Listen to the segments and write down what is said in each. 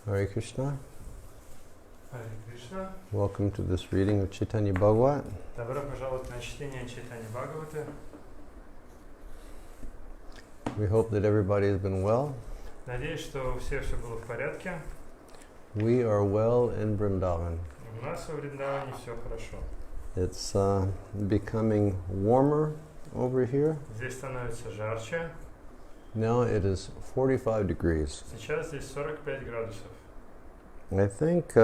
Hare Krishna. Hare Krishna. Welcome to this reading of Чайтанья Bhagavata. Добро пожаловать на чтение Чайтаньи Бхагаваты. We hope that everybody has been well. Надеюсь, что у всех все было в порядке. We are well in Vrindavan. У нас во Вриндаване все хорошо. It's becoming warmer over here. Здесь становится жарче. Now it is 45 degrees. Сейчас здесь 45 градусов. I think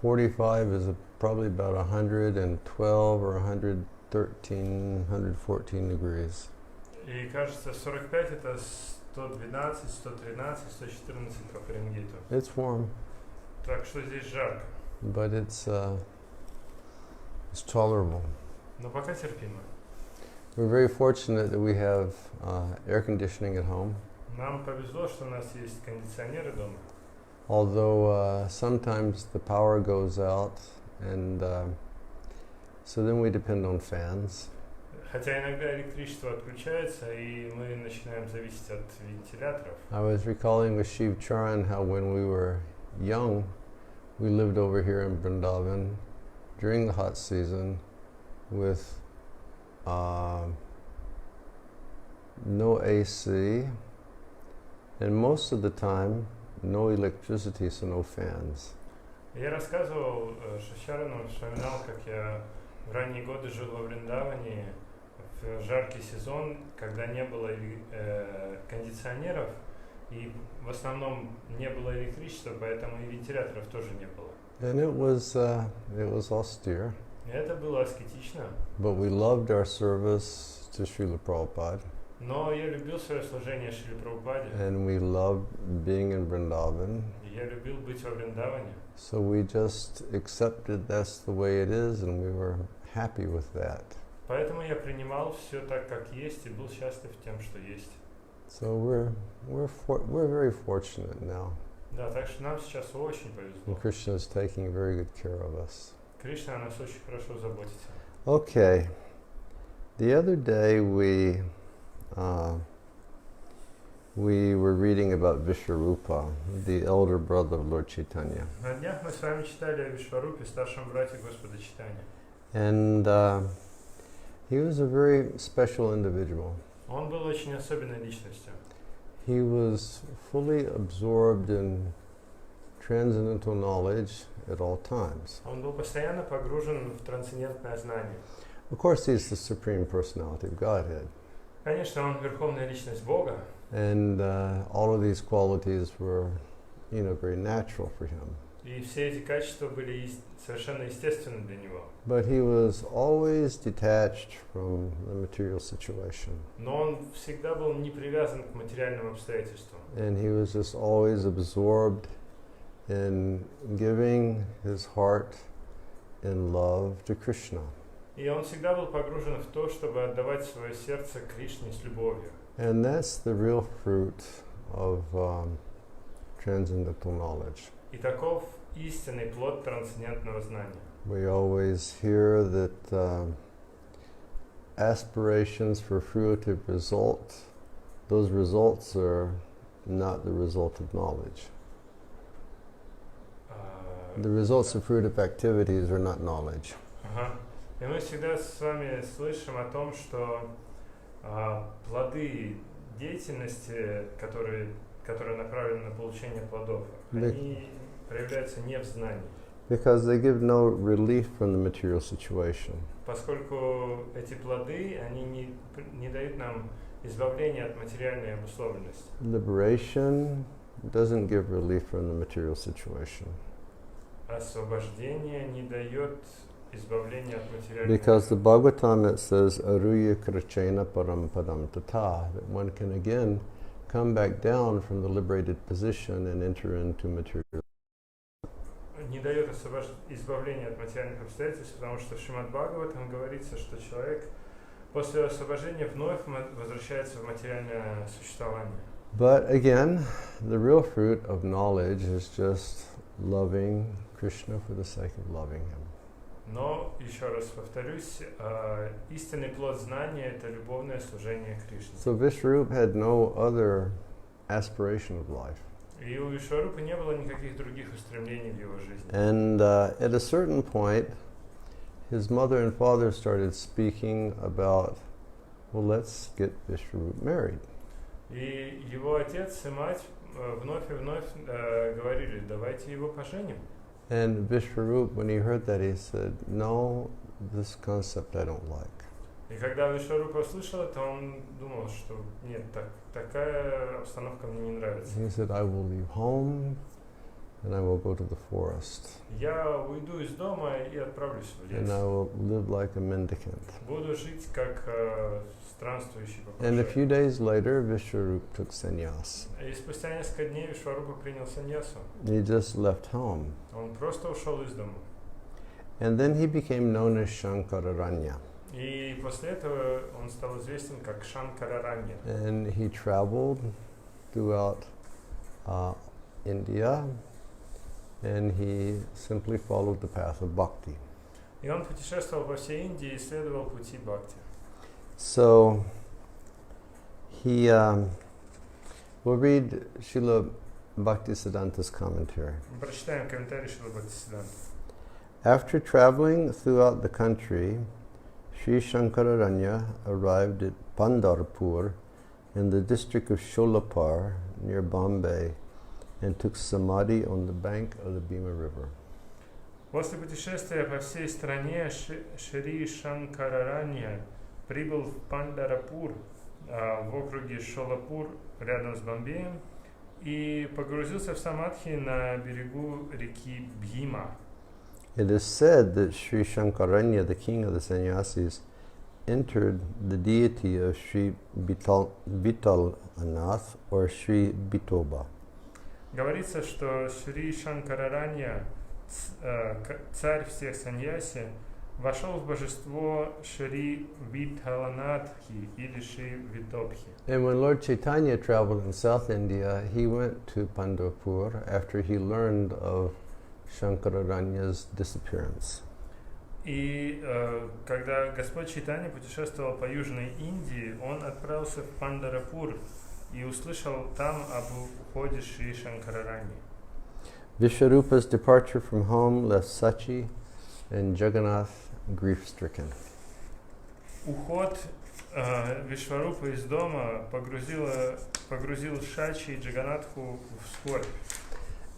45 is probably about 112 or 113, 114 degrees. И кажется, 45 это 112, 113, 114 по Фаренгейту. It's warm, Так что здесь жарко. but it's tolerable. Но пока терпимо. We're very fortunate that we have air conditioning at home. Нам повезло, что у нас есть кондиционеры дома. Although sometimes the power goes out, and so then we depend on fans. Хотя иногда электричество отключается, и мы начинаем зависеть от вентиляторов. I was recalling with Shiv Charan how when we were young, we lived over here in Vrindavan during the hot season with no AC, and most of the time no electricity, so no fans. Я рассказывал Шишарану, вспоминал, как я в ранние годы жил во Вриндаване в жаркий сезон, когда не было кондиционеров, и в основном не было электричества, поэтому и вентиляторов тоже не было. And it was austere. И это было аскетично. But we loved our service to Srila Prabhupada. Но я любил свое служение Шриле Прабхупаде. And we loved being in Vrindavan. И я любил быть во Вриндаване. So we just accepted that's the way it is, and we were happy with that. Поэтому я принимал все так, как есть, и был счастлив тем, что есть. So we're very fortunate now. Да, так что нам сейчас очень повезло. And Krishna is taking very good care of us. Кришна о нас очень хорошо заботится. Okay. The other day we were reading about Vishwarupa, the elder brother of Lord Chaitanya. На днях мы с вами читали о Вишварупе, старшем брате Господа Чайтаньи. And he was a very special individual. Он был очень особенной личностью. He was fully absorbed in transcendental knowledge at all times. Он был постоянно погружен в трансцендентное знание. Of course, he's the Supreme Personality of Godhead. Конечно, он верховная личность Бога. And all of these qualities were, very natural for him. И все эти качества были совершенно естественны для него. But he was always detached from the material situation. Но он всегда был не привязан к материальным обстоятельствам. And he was just always absorbed in giving his heart in love to Krishna. И он всегда был погружен в то, чтобы отдавать свое сердце Кришне с любовью. And that's the real fruit of transcendental knowledge. И таков истинный плод трансцендентного знания. We always hear that aspirations for fruitive results, those results are not the result of knowledge. The results of fruitive activities are not knowledge. И мы всегда с вами слышим о том, что плоды деятельности, которые направлены на получение плодов, они проявляются не в знании. Because they give no relief from the material situation. Поскольку эти плоды, они не дают нам избавления от материальной обусловленности. Liberation doesn't give relief from the material situation. Освобождение не дает избавления от материальной. Because the Bhagavatam, it says aruya krachena param padam tata, that one can again come back down from the liberated position and enter into material. Не дает избавления от материальных обстоятельств, потому что в Шримад Бхагаватам говорится, что человек после освобождения вновь возвращается в материальное существование. But again, the real fruit of knowledge is just loving Krishna for the sake of loving him. Но, еще раз повторюсь, истинный плод знания – это любовное служение Кришне. So Vishwarupa had no other aspiration of life. И у Вишварупы не было никаких других устремлений в его жизни. And at a certain point, his mother and father started speaking about, well, let's get Vishwarupa married. И его отец и мать вновь и вновь говорили, давайте его поженим. And Vishwarupa, when he heard that, he said, no, this concept I don't like. И когда Вишварупа услышал это, он думал, что нет, такая обстановка мне не нравится. He said, I will leave home and I will go to the forest. Я уйду из дома и отправлюсь в лес. And I will live like a mendicant. Буду жить как странствующий And a попрошайка. few days later, Vishwarupa took sannyas. И спустя несколько дней Вишварупа принял саньясу. He just left home. Он просто ушел из дома. And then he became known as Shankararanya. И после этого он стал известен как Шанкараранья. And he traveled throughout India, and he simply followed the path of bhakti. И он путешествовал по всей Индии и исследовал пути бхакти. So he, we'll read Srila Bhaktisiddhanta's commentary. Прочитаем комментарий Шрила Бхактисиддханты. After traveling throughout the country, Sri Shankararanya arrived at Pandharpur in the district of Sholapur near Bombay and took samadhi on the bank of the Bhima River. После путешествия по всей стране Шри Шанкараранья прибыл в Пандарапур в округе Шолапур рядом с Бомбеем и погрузился в самадхи на берегу реки Бхима. It is said that Sri Shankararanya, the king of the sannyasis, entered the deity of Sri Vitalanath or Sri Vitoba. Говорится, что Шри Шанкараранья, царь всех саньяси, вошел в божество Шри Виталанатхи или Шри Витобхи. And when Lord Chaitanya traveled in South India, he went to Pandharpur after he learned of Shankararanya's disappearance. И когда Господь Чайтанья путешествовал по Южной Индии, он отправился в Пандарапур и услышал там об уходе Шри Шанкарараньи. Vishwarupa's departure from home left Sachi and Jagannath grief-stricken. Уход Вишварупы из дома погрузил Шачи и Джаганатху в скорбь.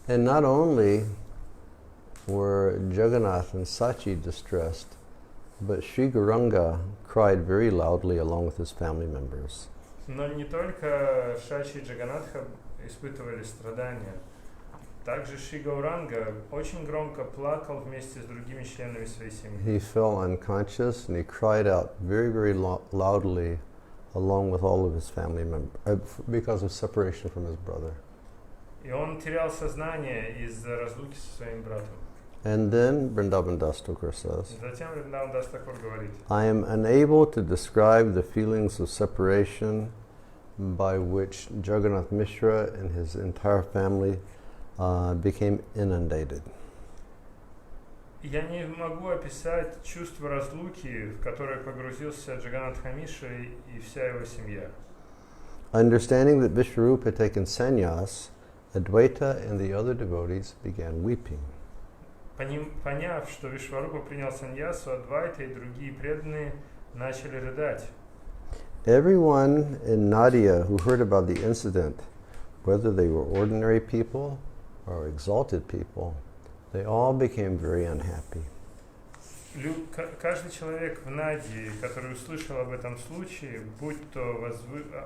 And not only were Jagannath and Sachi distressed, but Sri Gauranga cried very loudly along with his family members. Но не только Шачи и Джаганатха испытывали страдания. Также Шри Гауранга очень громко плакал вместе с другими членами своей семьи. He fell unconscious and he cried out very, very loudly along with all of his family members because of separation from his brother. И он терял сознание из-за разлуки со своим братом. And then Vrindavan Das Thakur says, Затем Вриндаван Дас Такур говорит: I am unable to describe the feelings of separation by which Jagannath Mishra and his entire family became inundated. Я не могу описать чувство разлуки, в которое погрузился Джаганатха Мишра и вся его семья. Understanding that Vishwarupa had taken sannyas, Advaita and the other devotees began weeping. Поняв, что Вишварупа принял саньясу, Адвайта и другие преданные начали рыдать. Everyone in Nadia who heard about the incident, whether they were ordinary people or exalted people, they all became very unhappy. Каждый человек в Надии, который услышал об этом случае, будь то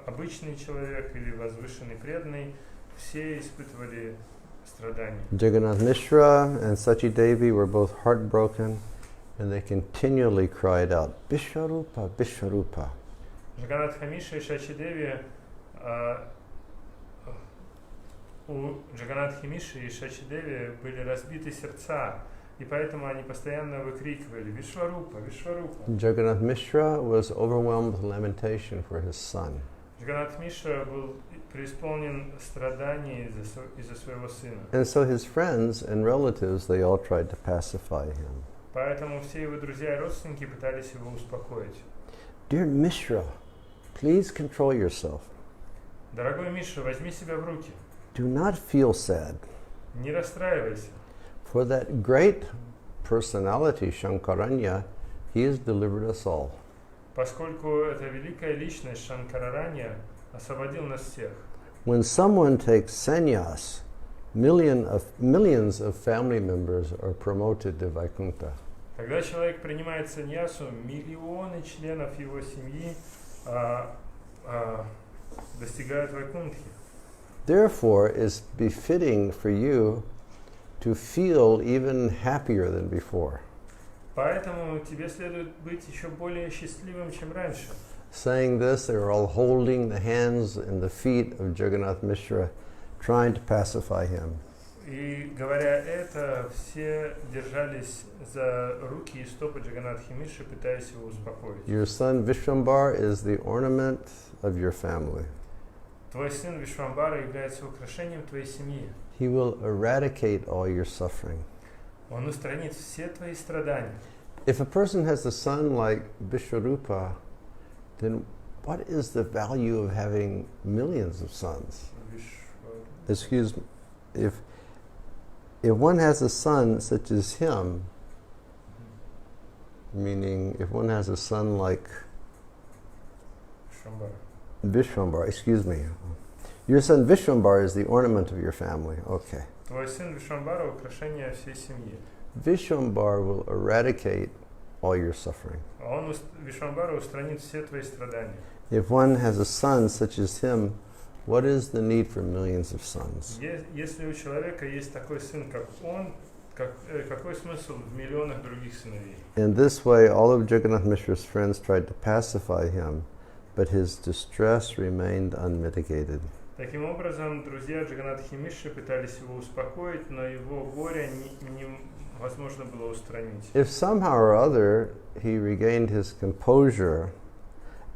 обычный человек или возвышенный преданный, все испытывали страдания. Jagannath Mishra and Sachi Devi were both heartbroken, and they continually cried out, Vishwarupa, Vishwarupa. Джаганатха Мишра и Шачи Деви, у Джаганатхи Миши и Шачи Деви были разбиты сердца, и поэтому они постоянно выкрикивали «Вишварупа, Вишварупа». Jagannath Mishra was overwhelmed with lamentation for his son. Джаганатх Мишра был преисполнен страданий из-за своего сына. And so his friends and relatives, they all tried to pacify him. Поэтому все его друзья и родственники пытались его успокоить. Dear Mishra, please control yourself. Дорогой Миша, возьми себя в руки. Do not feel sad. Не расстраивайся. For that great personality, Shankaranya, he has delivered us all. Поскольку эта великая личность Шанкараранья освободил нас всех. When someone takes sannyas, millions of family members are promoted to Vaikuntha. Когда человек принимает саньясу, миллионы членов его семьи достигают Вайкунтхи. Therefore, it's befitting for you to feel even happier than before. Поэтому тебе следует быть еще более счастливым, чем раньше. Saying this, they were all holding the hands and the feet of Jagannath Mishra, trying to pacify him. И говоря это, все держались за руки и стопы Джаганнатхи Мишры, пытаясь его успокоить. Your son Vishwambar is the ornament of your family. Твой сын Вишвамбара является украшением твоей семьи. He will eradicate all your suffering. Он устранит все твои страдания. If a person has a son like Vishwarupa, then what is the value of having millions of sons? Excuse me. If one has a son such as him, meaning if one has a son like Vishwambar, excuse me. Your son Vishwambar is the ornament of your family. Okay. Твой сын Вишвамбара украшение всей семьи. Vishwambar will eradicate all your suffering. Он Вишвамбара устранит все твои страдания. If one has a son such as him, what is the need for millions of sons? Если у человека есть такой сын, как он, какой смысл в миллионах других сыновей? In this way, all of Jagannath Mishra's friends tried to pacify him, but his distress remained unmitigated. Таким образом, друзья Джаганнатхи Мишры пытались его успокоить, но его горе невозможно было устранить. If somehow or other he regained his composure,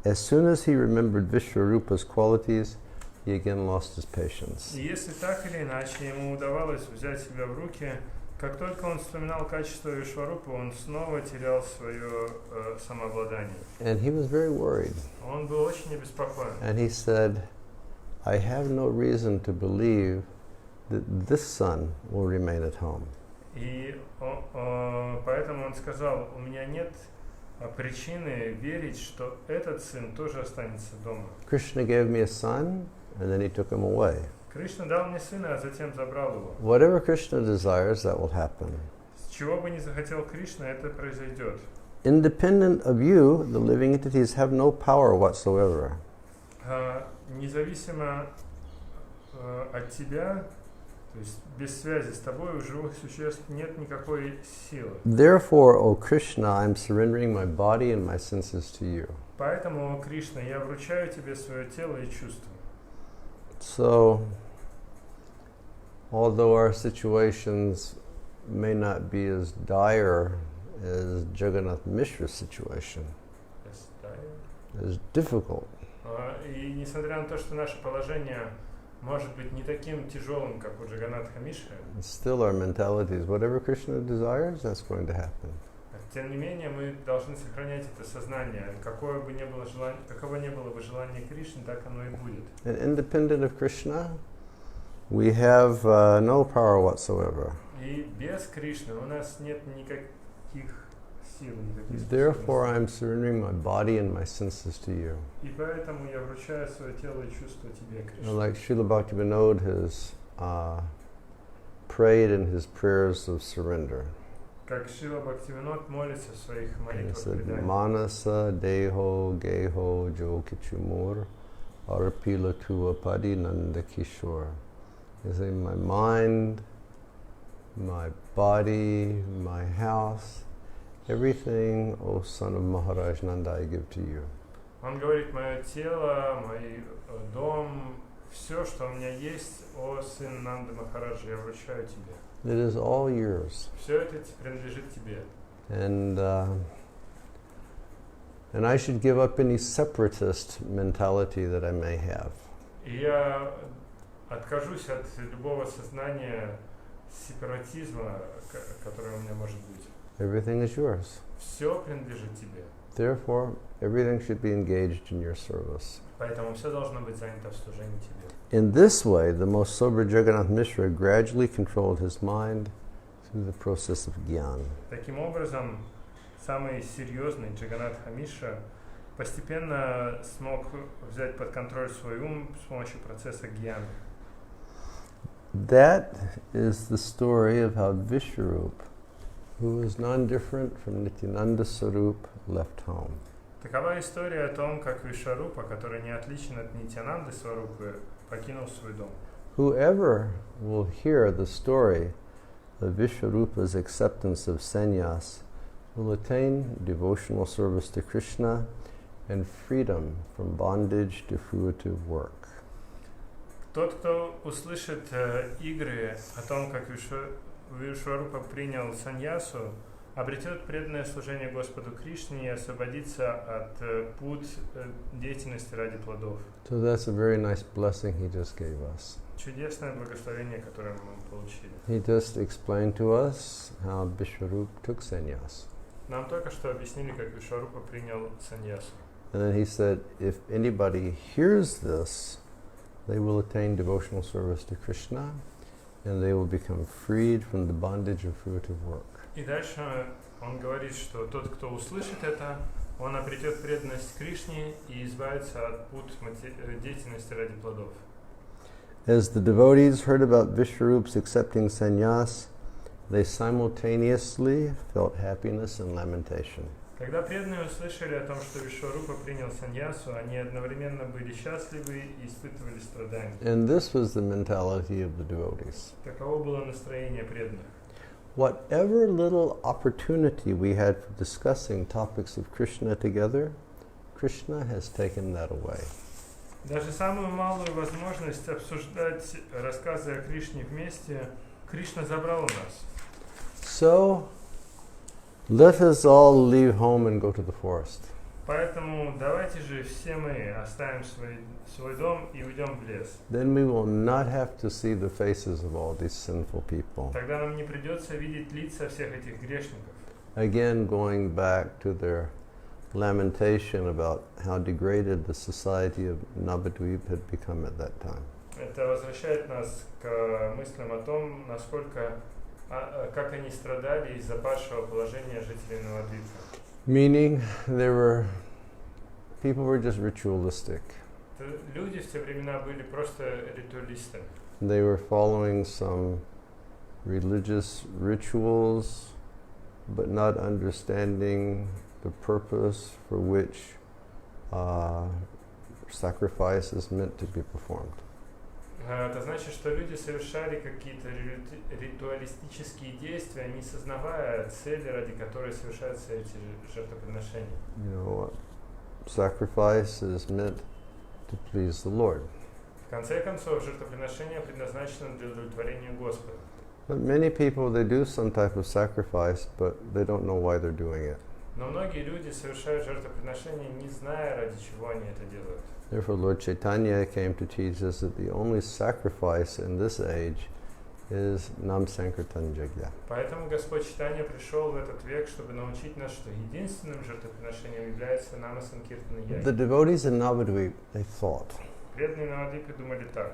as soon as he remembered Vishwarupa's qualities, he again lost his patience. И если так или иначе ему удавалось взять себя в руки, как только он вспоминал качество Вишварупы, он снова терял свое самообладание. And he was very worried. Он был очень обеспокоен. And he said, I have no reason to believe that this son will remain at home. И поэтому он сказал, у меня нет причины верить, что этот сын тоже останется дома. Krishna gave me a son, and then he took him away. Кришна дал мне сына, а затем забрал его. Whatever Krishna desires, that will happen. С чего бы ни захотел Кришна, это произойдет. Independent of you, the living entities have no power whatsoever. Независимо от тебя, то есть без связи с тобой, у живых существ нет никакой силы. Therefore, O Krishna, I am surrendering my body and my senses to you. Поэтому, Кришна, я вручаю тебе свое тело и чувства. So, although our situations may not be as dire as Jagannath Mishra's situation, as difficult, и несмотря на то, что наше положение может быть не таким тяжелым, как у Джаганнатха Мишры, still our mentality is whatever Krishna desires, that's going to happen. Тем не менее, мы должны сохранять это сознание. Каково бы ни было бы желание Кришны, так оно и будет. And independent of Krishna, we have no power whatsoever. И без Кришны у нас нет никаких сил, никаких Therefore, I am surrendering my body and my senses to you. И поэтому я вручаю свое тело и чувства тебе, Кришна. Like Srila Bhaktivinoda has prayed in his prayers of surrender. Как Шрила Бхактивинод молится в своих молитвах предания. Manasa deho geho jo kichumur arpila tua padi nanda kishore. He says, my mind, my body, my house, everything, O son of Maharaj Nanda, I give to you. Он говорит, мое тело, мой дом, все, что у меня есть, о сын Нанды Махараджа, я вручаю тебе. It is all yours. Все это принадлежит тебе. And I should give up any separatist mentality that I may have. И я откажусь от любого сознания сепаратизма, которое у меня может быть. Everything is yours. Все принадлежит тебе. Therefore, everything should be engaged in your service. Поэтому все должно быть занято в служении тебе. In this way, the most sober Jagannath Mishra gradually controlled his mind through the process of jnana. Таким образом, самый серьезный Джаганнатха Мишра постепенно смог взять под контроль свой ум с помощью процесса гьяны. That is the story of how Vishwarup, who was non-different from Nityananda Sarup, left home. Такова история о том, как Вишварупа, который не отличен от Нитянанды Сварупы, покинул свой дом. Whoever will hear the story of Vishwarupa's acceptance of sannyas will attain devotional service to Krishna and freedom from bondage to fruitive work. Тот, кто услышит игры о том, как Вишварупа принял саньясу, обретет преданное служение Господу Кришне и освободится от пут деятельности ради плодов. So that's a very nice blessing he just gave us. Чудесное благословение, которое мы получили. He just explained to us how Vishwarup took sannyas. Нам только что объяснили, как Вишварупа принял саньясу. And then he said, if anybody hears this, they will attain devotional service to Krishna and they will become freed from the bondage of fruitive work. И дальше он говорит, что тот, кто услышит это, он обретет преданность Кришне и избавится от пут деятельности ради плодов. As the devotees heard about Vishwarup's accepting sannyas, they simultaneously felt happiness and lamentation. Когда преданные услышали о том, что Вишварупа принял саньясу, они одновременно были счастливы и испытывали страдания. And this was the mentality of the devotees. Таково было настроение преданных. Whatever little opportunity we had for discussing topics of Krishna together, Krishna has taken that away. Даже самую малую возможность обсуждать рассказы о Кришне вместе, Кришна забрал у нас. So, let us all leave home and go to the forest. Поэтому давайте же все мы оставим свой дом и уйдем в лес. Then we will not have to see the faces of all these sinful people. Тогда нам не придется видеть лица всех этих грешников. Again, going back to their lamentation about how degraded the society of Navadvip had become at that time. Это возвращает нас к мыслям о том, насколько, как они страдали из-за падшего положения жителей Навадвипа. Meaning, people were just ritualistic. Люди в те времена были просто ритуалистами. They were following some religious rituals, but not understanding the purpose for which sacrifice is meant to be performed. Это значит, что люди совершали какие-то ритуалистические действия, не сознавая цели, ради которой совершаются эти жертвоприношения. You know, sacrifice is meant to please the Lord. В конце концов, жертвоприношение предназначено для удовлетворения Господа. But many people, they do some type of sacrifice, but they don't know why they're doing it. Но многие люди совершают жертвоприношение, не зная, ради чего они это делают. Therefore, Lord Chaitanya came to teach us that the only sacrifice in this age is Nam Sankirtan Yajna. Поэтому Господь Чайтанья пришел в этот век, чтобы научить нас, что единственным жертвоприношением является Нама Санкиртана Яджна. The devotees in Navadvip, they thought, Преданные Навадвипе думали так.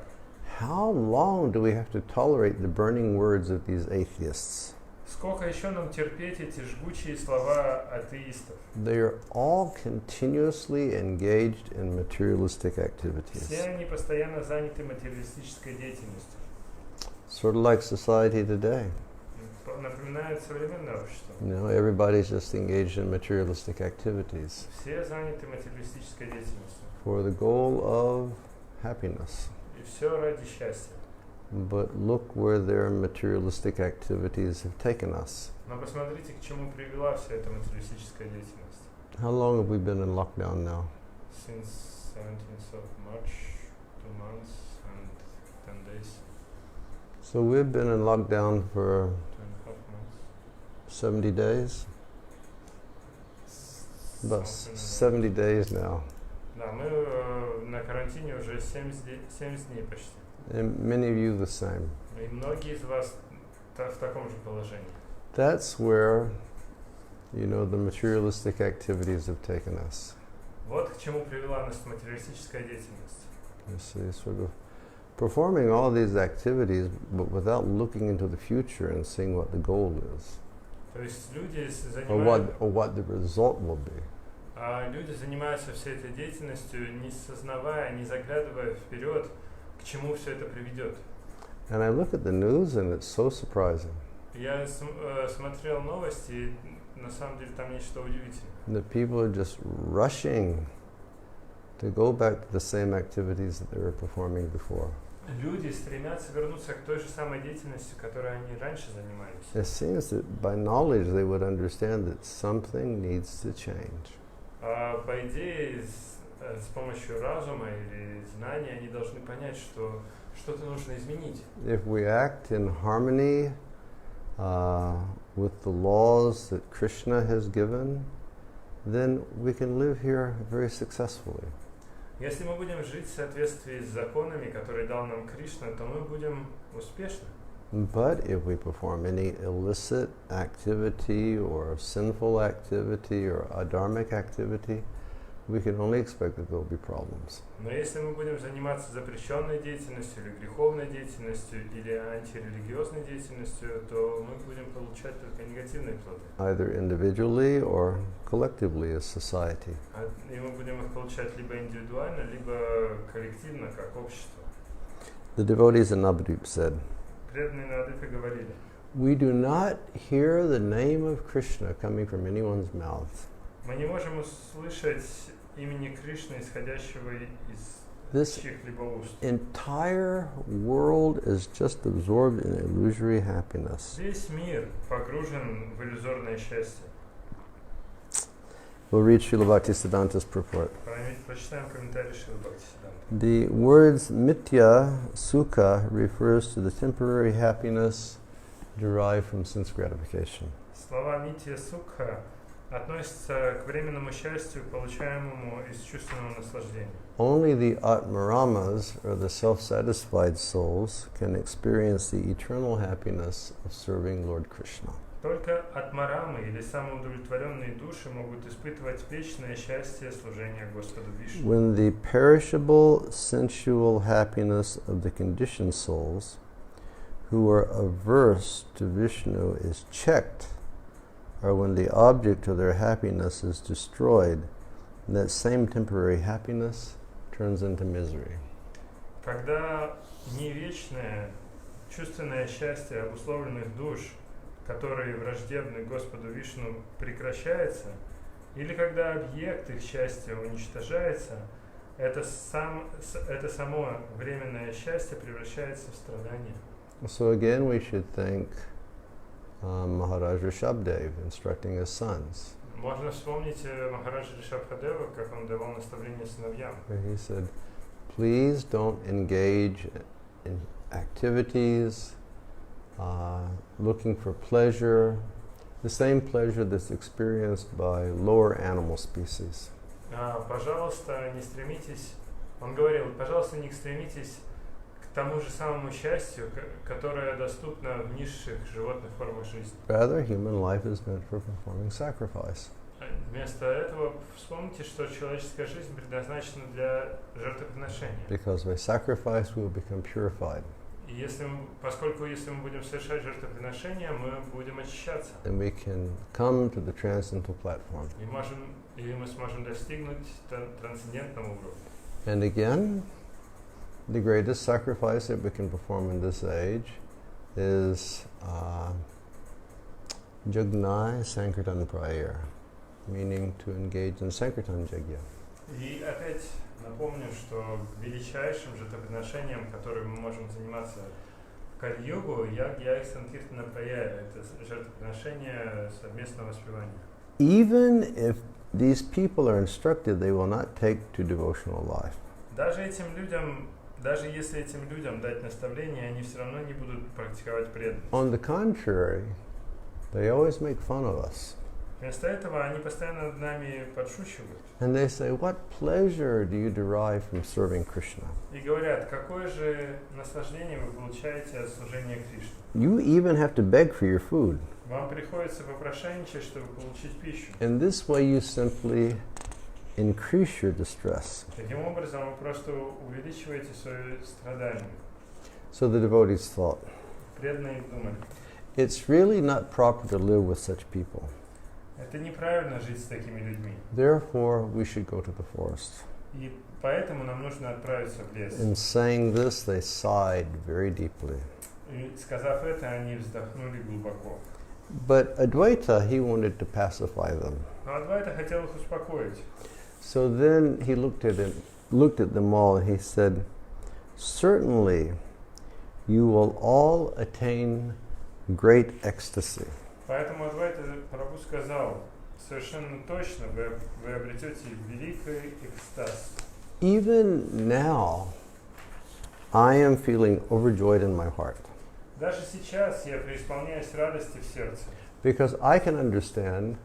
how long do we have to tolerate the burning words of these atheists? Сколько еще нам терпеть эти жгучие слова атеистов? They are all continuously engaged in materialistic Все activities. они постоянно заняты материалистической деятельностью. Sort of like society today. Напоминает современное общество. You know, everybody's just engaged in materialistic activities Все заняты материалистической деятельностью. for the goal of happiness. И все ради счастья. But look where their materialistic activities have taken us. Но посмотрите, к чему привела вся эта материалистическая деятельность. How long have we been in lockdown now? Since 17th of March, 2 months and 10 days, So we've been in lockdown for 2.5 months. 70 days? About Something like that. 70 days now. Да, мы на карантине уже 70 дней почти. And many of you the same. И многие из вас в таком же положении. That's where You know, the materialistic activities have taken us. Вот к чему привела нас материалистическая деятельность. You see, sort of performing all these activities, but without looking into the future and seeing what the goal is, То есть люди or what the result will be. люди занимаются всей этой деятельностью, не сознавая, не заглядывая вперед, к чему все это приведет. And I look at the news, and it's so surprising. Я смотрел новости, и на самом деле там нечто удивительное. That people are just rushing to go back to the same activities that they were performing before. Люди стремятся вернуться к той же самой деятельности, которой они раньше занимались. It seems that by knowledge they would understand that something needs to change. По идее, с помощью разума или знания они должны понять, что что-то нужно изменить. If we act in harmony with the laws that Krishna has given, then we can live here very successfully. Если мы будем жить в соответствии с законами, которые дал нам Кришна, то мы будем успешны. But if we perform any illicit activity or sinful activity or adharmic activity, we can only expect that there will be problems. Но если мы будем заниматься запрещенной деятельностью или греховной деятельностью или антирелигиозной деятельностью, то мы будем получать только негативные плоды. Either individually or collectively as society. И мы будем их получать либо индивидуально, либо коллективно, как общество. The devotees in Navadvip said, Преданные Навадвипы говорили, we do not hear the name of Krishna coming from anyone's mouth. Мы не можем услышать имени Кришны, исходящего из чьих-либо уст. Entire world is just absorbed in illusory happiness. Весь мир погружен в иллюзорное счастье. We'll read Srila Bhaktisiddhanta's purport. Прочитаем комментарий Шрилы Бхактисиддханты. The words mitya, sukha refers to the temporary happiness derived from sense gratification. Слова митья сукха относятся к временному счастью, получаемому из чувственного наслаждения. Only the Atmaramas, or the self-satisfied souls, can experience the eternal happiness of serving Lord Krishna. Только атмарамы или самоудовлетворенные души могут испытывать вечное счастье служения Господу Вишну. When the perishable sensual happiness of the conditioned souls who are averse to Vishnu is checked, or when the object of their happiness is destroyed, that same temporary happiness turns into misery. Когда не вечное чувственное счастье обусловленных душ, которые враждебны Господу Вишну, прекращается, или когда объект их счастья уничтожается, это само временное счастье превращается в страдание. So again we should thank Maharaj Rishabdev instructing his sons. Можно вспомнить Махараджа Ришабхадева, как он давал наставления сыновьям. He said, please don't engage in activities looking for pleasure, the same pleasure that's experienced by lower animal species. Пожалуйста, не стремитесь, он говорил, пожалуйста, не стремитесь к тому же самому счастью, которое доступно в низших животных формах жизни. Rather, human life is meant for performing sacrifice. Вместо этого вспомните, что человеческая жизнь предназначена для жертвоприношения. Because by sacrifice we will become purified. И поскольку если мы будем совершать жертвоприношения, мы будем очищаться. And we can come to the transcendental platform. И мы сможем достигнуть трансцендентного уровня. And again, the greatest sacrifice that we can perform in this age is Jagnai Sankirtan Prayer, meaning to engage in Sankirtan Jagya. И опять напомню, что величайшим жертвоприношением, которым мы можем заниматься в Кали-югу, Ягья и Санкиртана Прая, это жертвоприношение совместного воспевания. Even if these people are instructed, they will not take to devotional life. Даже если этим людям дать наставление, они все равно не будут практиковать преданность. On the contrary, they always make fun of us. Вместо этого они постоянно над нами подшучивают. And they say, what pleasure do you derive from serving Krishna? И говорят, какое же наслаждение вы получаете от служения Кришне. You even have to beg for your food. Вам приходится попрошайничать, чтобы получить пищу. In this way you simply increase your distress. Таким образом, вы просто увеличиваете свое страдание. So the devotees thought, Преданные думали, it's really not proper to live with such people. это неправильно жить с такими людьми. Therefore, we should go to the forest. И поэтому нам нужно отправиться в лес. In saying this, they sighed very deeply. И сказав это, они вздохнули глубоко. But Advaita, he wanted to pacify them. Но Адвайта хотел их успокоить. So then he looked at them all, and he said, certainly you will all attain great ecstasy. Поэтому Адвайта Прабху сказал, совершенно точно вы обретете великий экстаз. Even now, I am feeling overjoyed in my heart. Даже сейчас я преисполняюсь радости в сердце. Because I can understand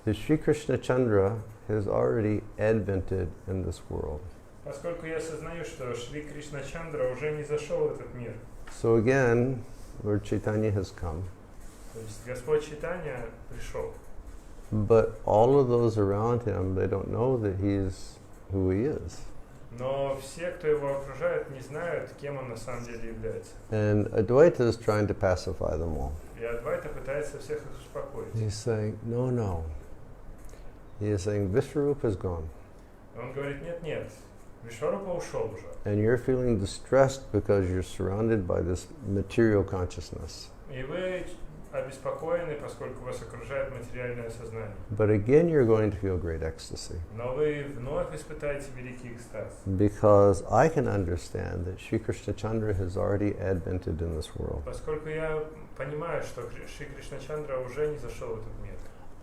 that Sri Krishna Chandra has already advented in this world. Поскольку я осознаю, что Шри Кришна Чандра уже не зашел в этот мир. So again, Lord Chaitanya has come. То есть Господь Чайтанья пришел. But all of those around him, they don't know that he's who he is. Но все, кто его окружает, не знают, кем он на самом деле является. And Advaita is trying to pacify them all. И Адвайта пытается всех их успокоить. He's saying, no, no. He is saying, Vishwarupa is gone. Он говорит, нет, Вишварупа ушел уже. And you're feeling distressed because you're surrounded by this material consciousness. И вы обеспокоены, поскольку вас окружает материальное сознание. But again, you're going to feel great ecstasy. Но вы вновь испытаете великий экстаз. Because I can understand that Sri Krishna Chandra has already advented in this world. Поскольку я понимаю, что Шри Кришна Чандра уже не зашел в этот мир.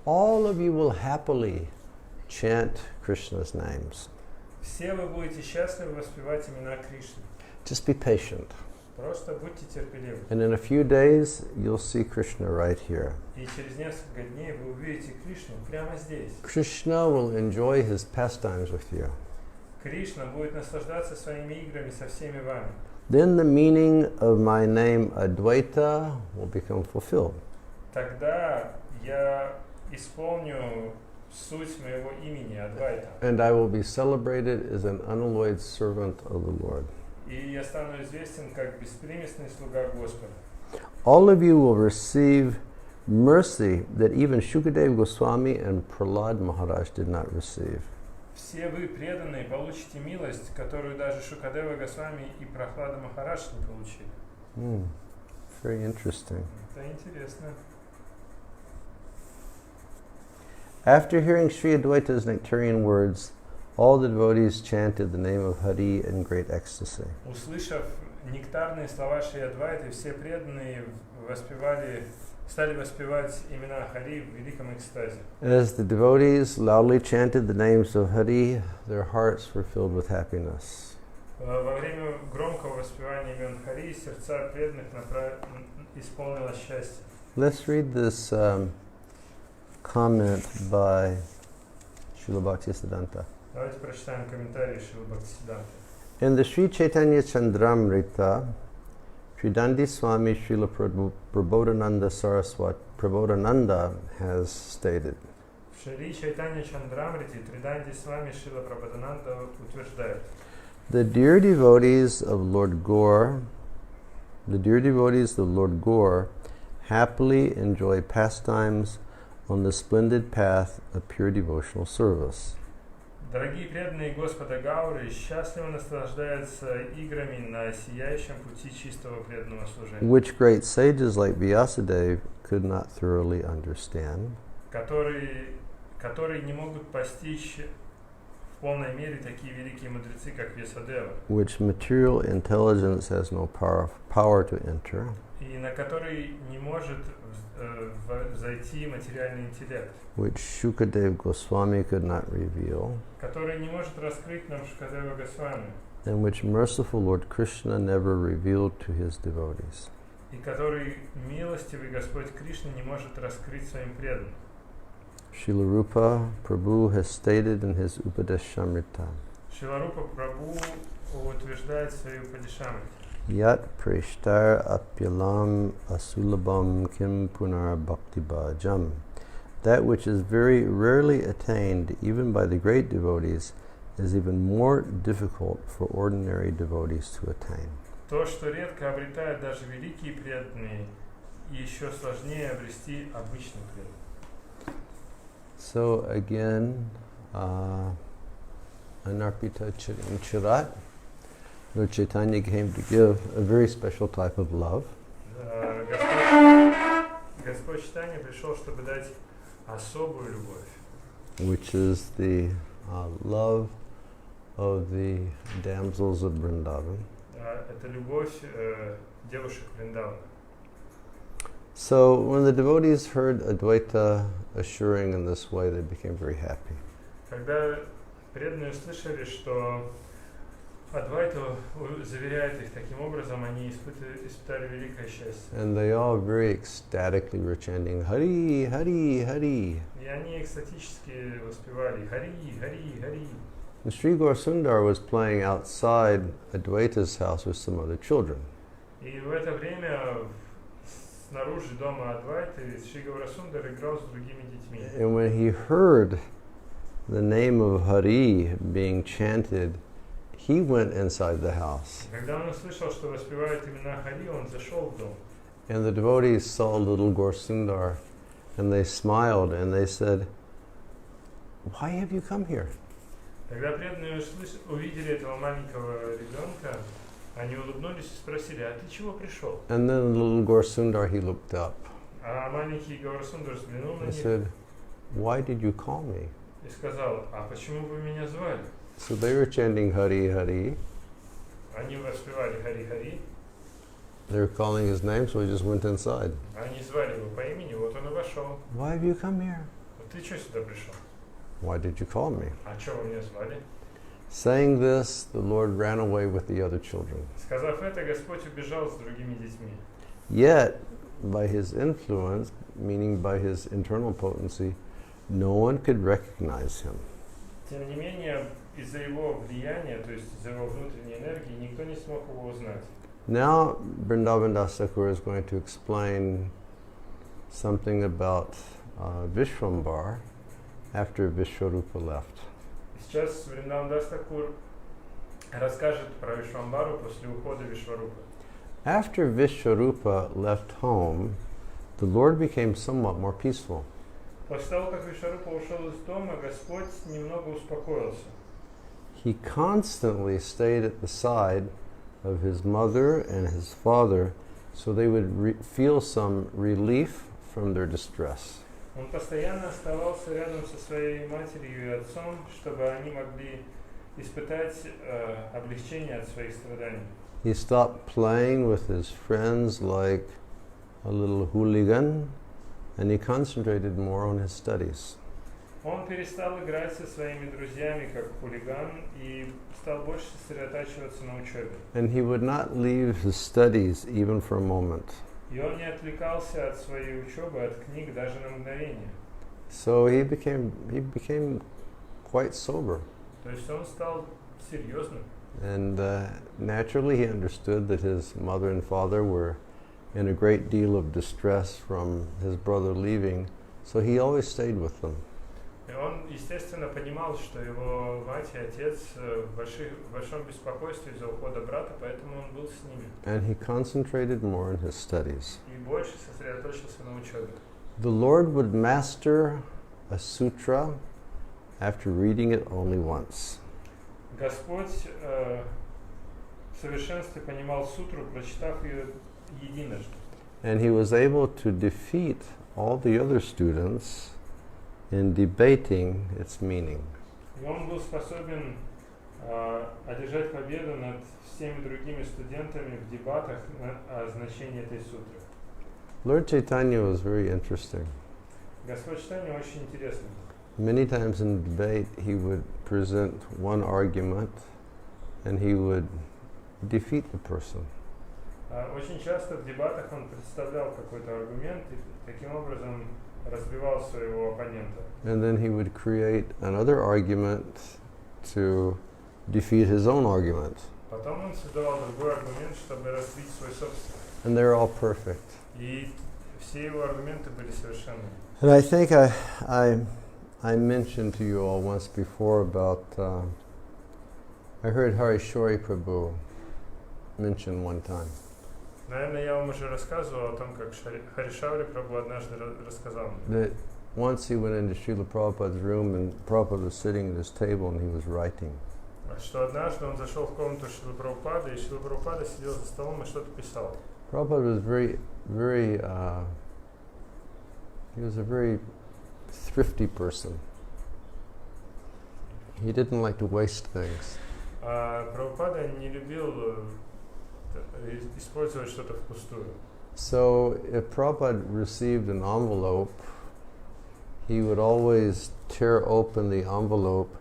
All of you will happily chant Krishna's names. Все вы будете счастливы воспевать имена Кришны. Just be patient. Просто будьте терпеливы. And in a few days, you'll see Krishna right here. И через несколько дней вы увидите Кришну прямо здесь. Krishna will enjoy his pastimes with you. Кришна будет наслаждаться своими играми со всеми вами. Then the meaning of my name Advaita will become fulfilled. Тогда я исполню суть моего имени Адвайта. And I will be celebrated as an unalloyed servant of the Lord. И я стану известен как беспримесный слуга Господа. All of you will receive mercy that even Shukadev Goswami and Prahlad Maharaj did not receive. Все вы, преданные, получите милость, которую даже Шукадева Госвами и Прахлада Махарадж не получили. Very interesting. Это интересно. After hearing Sri Advaita's nectarian words, all the devotees chanted the name of Hari in great ecstasy. Услышав нектарные слова Шри Адвайты, все преданные стали воспевать имена Хари в великом экстазе. As the devotees loudly chanted the names of Hari, their hearts were filled with happiness. Во время громкого воспевания имен Хари сердца преданных исполнилось счастье. Let's read this comment by Srila Bhaktisiddhanta. Давайте прочитаем комментарий Шрила Бхактисиддханты. In the Sri Chaitanya Chandramrita, Sridandi Swami Srila Prabodhananda Saraswati Prabodhananda has stated, В Шри Чайтанья Чандрамрити Триданди Свами Шрила Прабодхананда утверждает: the dear devotees of Lord Gaur happily enjoy pastimes on the splendid path of pure devotional service. Дорогие преданные Господа Гауры счастливо наслаждаются играми на сияющем пути чистого преданного служения, Which great sages like Vyasadeva could not thoroughly understand. которые не могут постичь в полной мере такие великие мудрецы, как Вьясадева, Which material intelligence has no power to enter. и на который не может зайти материальный интеллект, Which Shukadev Goswami could not reveal, который не может раскрыть нам Шукадева Госвами, and which merciful Lord Krishna never revealed to his devotees. и который милостивый Господь Кришна не может раскрыть своим преданным. Srila Rupa Prabhu has stated in his Upadeshamrita, Шиларупа Прабhu утверждает в своей Упадешамрите. Yat preshtar apyalam asulabam kim punar bhakti bhajam. That which is very rarely attained even by the great devotees is even more difficult for ordinary devotees to attain. То, что редко обретают даже великие преданные, еще сложнее обрести обычных преданных. So again, Anarpita Chirat, Lord Chaitanya came to give a very special type of love. Господь Чайтанья пришел, чтобы дать особую любовь, Which is the love of the damsels of Vrindavan. Это любовь девушек Вриндавана. So when the devotees heard Advaita assuring in this way, they became very happy. Когда преданные услышали, что Адвайту заверяет их таким образом, они испытали великое счастье. And they all very ecstatically were chanting Hari, Hari, Hari. И они экстатически воспевали Хари, Хари, Хари. And Sri Gaurasundar was playing outside Advaita's house with some other children. И в это время снаружи дома Адвайты Шри Гаурасундар играл с другими детьми. And when he heard the name of Hari being chanted, he went inside the house. Когда он услышал, что воспевают имена Хари, он зашел в дом. And the devotees saw little Gaurasundar and they smiled and they said, "Why have you come here?" Когда преданные увидели этого маленького ребенка, они улыбнулись и спросили: а ты чего пришел? And then little Gaurasundar, he looked up. А маленький Гаурасундар взглянул на He них said, "Why did you call me?" и сказал: а почему вы меня звали? So they were chanting Hari, Hari. Они воспевали Хари, Хари. They were calling his name, so he just went inside. Они звали его по имени, вот он и вошел. "Why have you come here?" Вот ты что сюда пришел? "Why did you call me?" А что вы меня звали? Saying this, the Lord ran away with the other children. Сказав это, Господь убежал с другими детьми. Yet, by his influence, meaning by his internal potency, no one could recognize him. Тем не менее, из-за его влияния, то есть из-за его внутренней энергии, никто не смог его узнать. Now, Vrindavan Das Thakur is going to explain something about Vishwambar after Vishwarupa left. Сейчас Вриндаван Дас Такур расскажет про Вишвамбару после ухода Вишварупы. After Vishwarupa left home, the Lord became somewhat more peaceful. После того, как Вишварупа ушел из дома, Господь немного успокоился. He constantly stayed at the side of his mother and his father so they would feel some relief from their distress. Он постоянно оставался рядом со своей матерью и отцом, чтобы они могли испытать облегчение от своих страданий. He stopped playing with his friends like a little hooligan, and he concentrated more on his studies. Он перестал играть со своими друзьями как хулиган и стал больше сосредотачиваться на учебе. And he would not leave his studies even for a moment. И он не отвлекался от своей учебы, от книг даже на мгновение. So he became quite sober. То есть он стал серьезным. And naturally he understood that his mother and father were in a great deal of distress from his brother leaving, so he always stayed with them. И он, естественно, понимал, что его мать и отец в большом беспокойстве из-за ухода брата, поэтому он был с ними. And he concentrated more on his studies. И больше сосредоточился на учебе. The Lord would master a sutra after reading it only once. Господь в совершенстве понимал сутру, прочитав ее единожды. And he was able to defeat all the other students in debating its meaning. И он был способен одержать победу над всеми другими студентами в дебатах о значении этой сутры. Lord Chaitanya was very interesting. Господь Чайтанья очень интересный. Many times in debate he would present one argument and he would defeat the person. Очень часто в дебатах он представлял какой-то аргумент и таким образом разбивал своего оппонента. And then he would create another argument to defeat his own argument. Потом он создавал другой аргумент, чтобы разбить свой собственный. And they're all perfect. И все его аргументы были совершенны. And I think I mentioned to you all once before about, I heard Harishori Prabhu mention one time. Наверное, я вам уже рассказывал о том, как Харишаури Прабhu однажды рассказал мне. That once he went into Srila Prabhupada's room and Prabhupada was sitting at his table and he was writing. Что однажды он зашел в комнату Шрилы Прабхупады, и Шрила Прабхупада сидел за столом и что-то писал. Prabhupada was he was a very thrifty person. He didn't like to waste things. Прабхупада не любил использовать что-то впустую. So if Prabhupada received an envelope, he would always tear open the envelope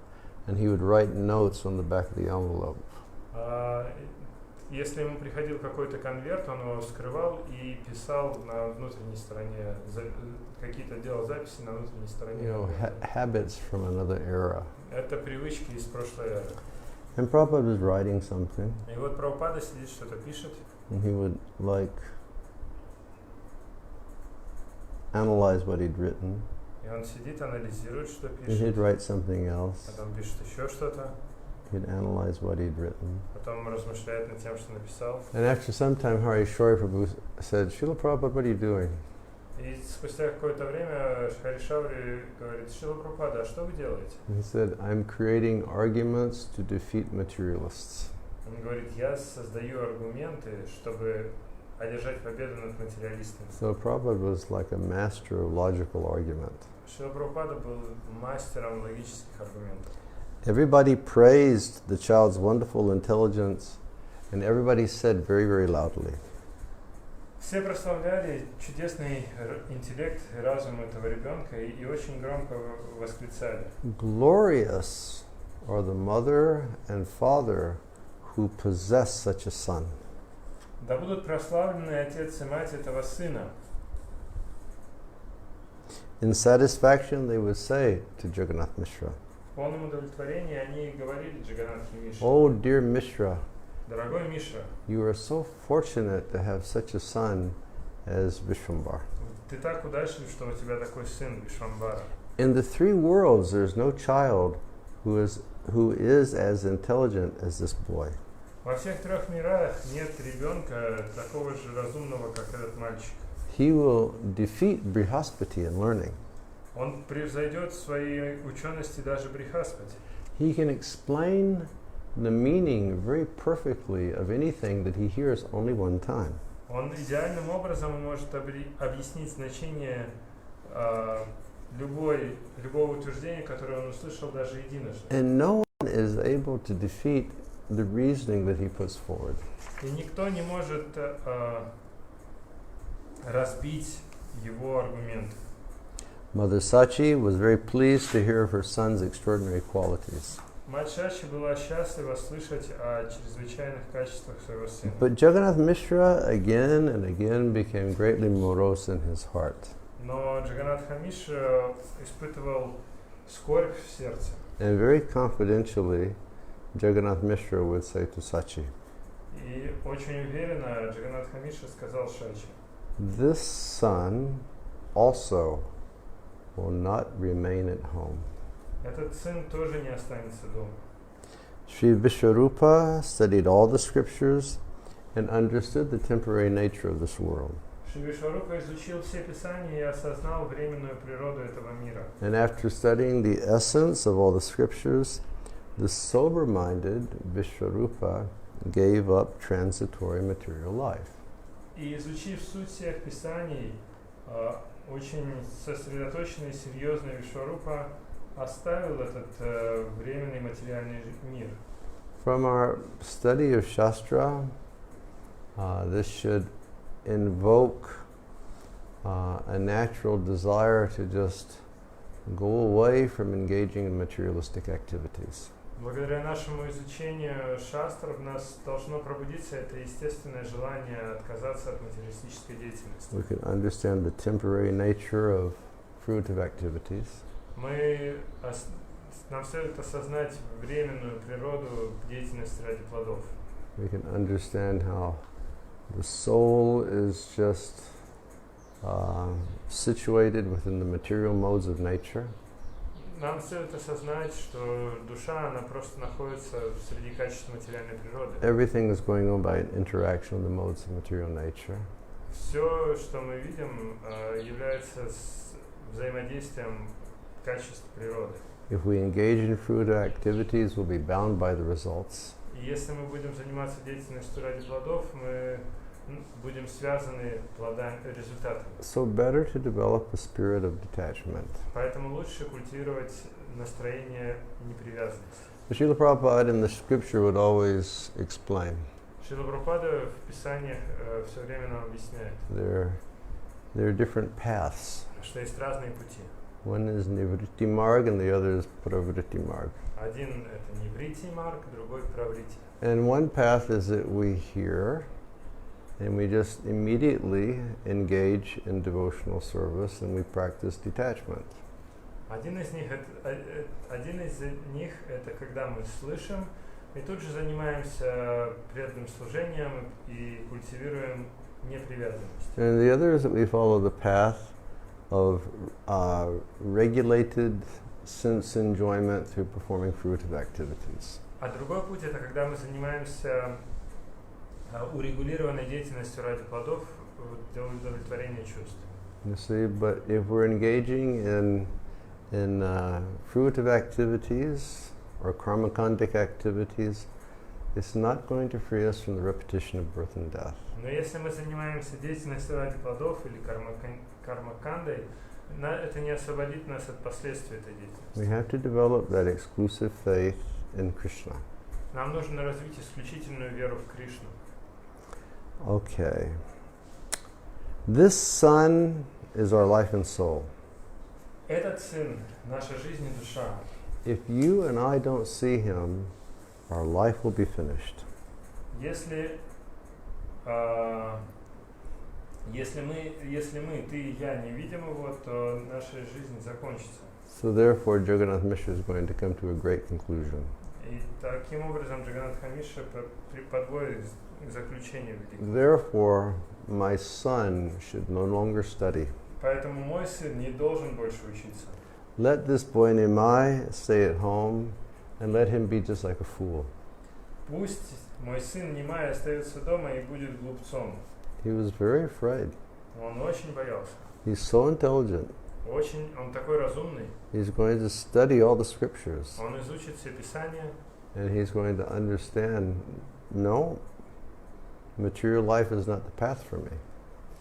and he would write notes on the back of the envelope. Если ему приходил какой-то конверт, он его вскрывал и писал на внутренней стороне, какие-то делал записи на внутренней стороне. You know, habits from another era. Это привычки из прошлой эры. And Prabhupada was writing something. И вот Прабхупада сидит, что-то пишет. And he would analyze what he'd written. И он сидит, анализирует, что And пишет. he'd write something else. Потом пишет еще что-то. He'd analyze what he'd written. Потом размышляет над тем, что написал. And after some time, Harishori Prabhu said, Srila Prabhupada, what are you doing? И спустя какое-то время Харишаури говорит: Шрила Прабхупада, а что вы делаете? He said, I'm creating arguments to defeat materialists. Он говорит: я создаю аргументы, чтобы одержать победу над материалистами. So Prabhupada was like a master of logical argument. Шрила Прабхупада был мастером логических аргументов. Everybody praised the child's wonderful intelligence, and everybody said very, very loudly, Все прославляли чудесный интеллект и разум этого ребенка и очень громко восклицали: glorious are the mother and father who possess such a son. Да будут прославлены отец и мать этого сына. In satisfaction, they would say to Jagannath Mishra, В полном удовлетворении они говорили Джаганнатхе Мишре: Oh, dear Mishra, дорогой Мишра, you are so fortunate to have such a son as Vishwambar. ты так удачлив, что у тебя такой сын Вишвамбара. In the three worlds, there's no child who is as intelligent as this boy. Во всех трех мирах нет ребенка такого же разумного, как этот мальчик. He will defeat Brihaspati in learning. Он превзойдет в своей учености даже Брихаспати. He can explain the meaning very perfectly of anything that he hears only one time. Он идеальным образом может объяснить значение любого утверждения, которое он услышал даже единожды. And no one is able to defeat the reasoning that he puts forward. И никто не может разбить его аргументы. Mother Sachi was very pleased to hear of her son's extraordinary qualities. Мать Шачи была счастлива слышать о чрезвычайных качествах своего сына. But Jagannath Mishra again and again became greatly morose in his heart. Но Джаганнатха Мишра испытывал скорбь в сердце. And very confidentially, Jagannath Mishra would say to Sachi, И очень уверенно Джаганнатха Мишра сказал Шачи: This son also will not remain at home. этот сын тоже не останется дома. Sri Vishwarupa studied all the scriptures and understood the temporary nature of this world. Шри Вишварупа изучил все писания и осознал временную природу этого мира. And after studying the essence of all the scriptures, the sober-minded Vishwarupa gave up transitory material life. И изучив суть всех писаний, очень сосредоточенный и серьезный Вишварупа оставил этот временный материальный мир. From our study of Shastra, this should invoke a natural desire to just go away from engaging in materialistic activities. Благодаря нашему изучению шастр в нас должно пробудиться это естественное желание отказаться от материалистической деятельности. We can understand the temporary nature of fruitive activities. Нам следует осознать временную природу деятельности ради плодов. We can understand how the soul is just situated within the material modes of nature. Нам следует осознать, что душа, она просто находится среди качеств материальной природы. Everything is going on by an interaction with the modes of material nature. Все, что мы видим, является взаимодействием качеств природы. If we engage in fruitive activities, we'll be bound by the results. И если мы будем заниматься деятельностью ради плодов, мы будем связаны результатами. So better to develop a spirit of detachment. Поэтому лучше культивировать настроение непривязанности. Srila Prabhupada in the scripture would always explain. Шрила Прабхупада в Писаниях все время нам объясняет, there are different paths. что есть разные пути. One is Nivritti Marg and the other is Pravritti Marg. Один это Ниврити Марг, другой Праврити. And one path is that we hear and we just immediately engage in devotional service and we practice detachment. Один из них это когда мы слышим и тут же занимаемся преданным служением и культивируем непривязанность. And the other is that we follow the path of regulated sense enjoyment through performing fruitive activities. А другой путь это когда мы занимаемся урегулированной деятельностью ради плодов для удовлетворения чувств. You see, but if we're engaging in fruitive activities or karmakandic activities, it's not going to free us from the repetition of birth and death. Но если мы занимаемся деятельностью ради плодов или кармакандой, это не освободит нас от последствий этой деятельности. We have to develop that exclusive faith in Krishna. Нам нужно развить исключительную веру в Кришну. Okay. This sun is our life and soul. Этот сын, наша жизнь и душа. If you and I don't see him, our life will be finished. Если мы, ты и я не видим его, то наша жизнь закончится. So therefore, Jagannath Mishra is going to come to a great conclusion. И таким образом Джаганатха Мишра подводит к заключению великого. Therefore, my son should no longer study. Поэтому мой сын не должен больше учиться. Let this boy Nimai stay at home and let him be just like a fool. Пусть мой сын Нимай остается дома и будет глупцом. He was very afraid. Он очень боялся. He's so intelligent. Он такой разумный. He's going to study all the scriptures. Он изучит все Писания. And he's going to understand, no, material life is not the path for me.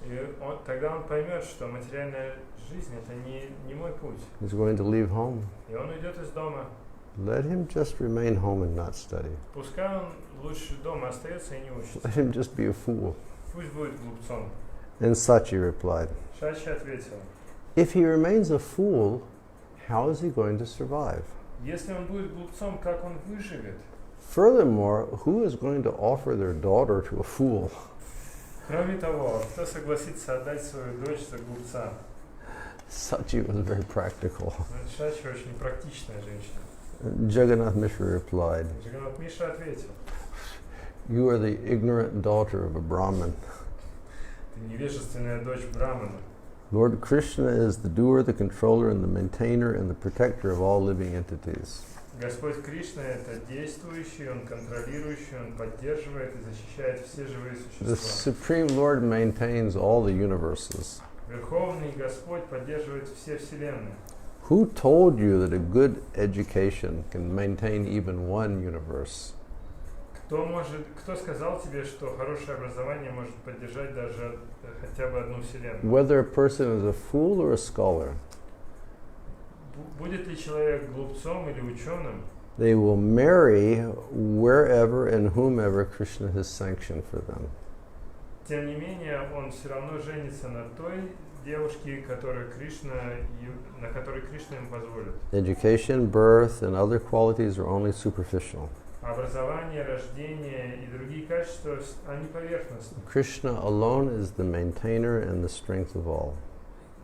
И тогда он поймет, что материальная жизнь это не мой путь. He's going to leave home. И он уйдет из дома. Let him just remain home and not study. Пускай он лучше дома остается и не учится. Let him just be a fool. Пусть будет глупцом. And Sachi replied, Шачи ответил, if he remains a fool, how is he going to survive? если он будет глупцом, как он выживет? Furthermore, who is going to offer their daughter to a fool? Кроме того, кто согласится отдать свою дочь за глупца? Sachi was very practical. Шачи очень практичная женщина. Jagannath Mishra replied, Джаганат Мишра ответил, you are the ignorant daughter of a Brahmin. ты невежественная дочь Брахмана. Lord Krishna is the doer, the controller, and the maintainer, and the protector of all living entities. Господь Кришна это действующий, он контролирующий, он поддерживает и защищает все живые The существа. Supreme Lord maintains all the universes. Верховный Господь поддерживает все вселенные. Who told you that a good education can maintain even one universe? Кто сказал тебе, что хорошее образование может поддержать даже хотя бы одну вселенную? Whether a person is a fool or a scholar, Будет ли человек глупцом или ученым? they will marry wherever and whomever Krishna has sanctioned for them. Тем не менее, он все равно женится на той девушке, на которой Кришна им позволит. Education, birth, and other qualities are only superficial. Образование, рождение и другие качества, они поверхностны. Krishna alone is the maintainer and the strength of all.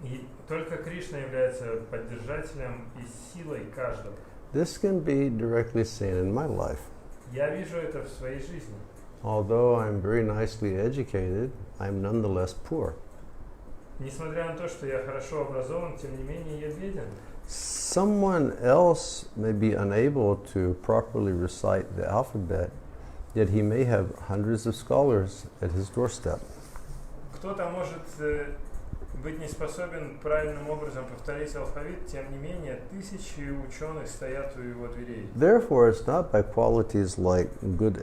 И только Кришна является поддержателем и силой каждого. This can be directly seen in my life. Я вижу это в своей жизни. Although I'm very nicely educated, I'm nonetheless poor. Несмотря на то, что я хорошо образован, тем не менее я беден. Someone else may be unable to properly recite the alphabet, yet he may have hundreds of scholars at his doorstep. Кто-то может быть не способен правильным образом повторить алфавит, тем не менее тысячи ученых стоят у его дверей. Therefore, it's not by qualities like good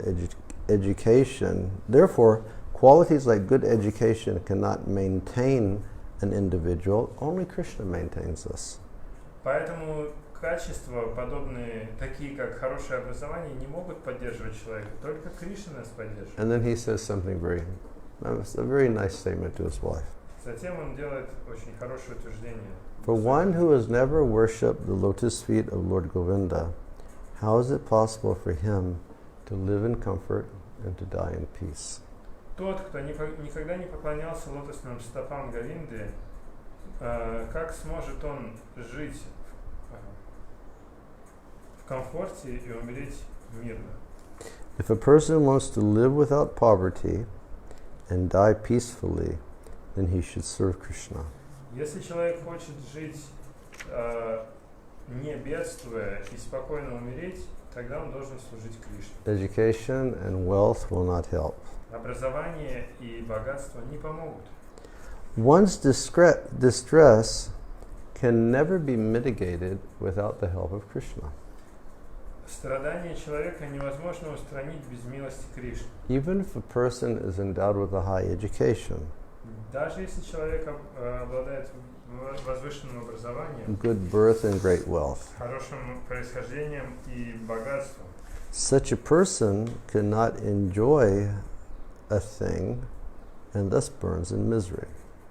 education. Therefore, qualities like good education cannot maintain an individual. Only Krishna maintains us. Поэтому качества, подобные, такие как хорошее образование, не могут поддерживать человека. Только Кришна нас поддерживает. And then he says something a very nice statement to his wife. Затем он делает очень хорошее утверждение. For one who has never worshipped the lotus feet of Lord Govinda, how is it possible for him to live in comfort and to die in peace? Тот, кто никогда не поклонялся лотосным стопам Говинды, как сможет он жить в комфорте и умереть мирно? If a person wants to live without poverty and die peacefully, then he should serve Krishna. Если человек хочет жить не бедствуя и спокойно умереть, тогда он должен служить Кришне. Education and wealth will not help. Образование и богатство не помогут. One's distress can never be mitigated without the help of Krishna. Страдания человека невозможно устранить без милости Кришны. Even if a person is endowed with a high education, Даже если человек обладает возвышенным образованием, good birth and great wealth, хорошим происхождением и богатством, such a person cannot enjoy a thing and thus burns in misery.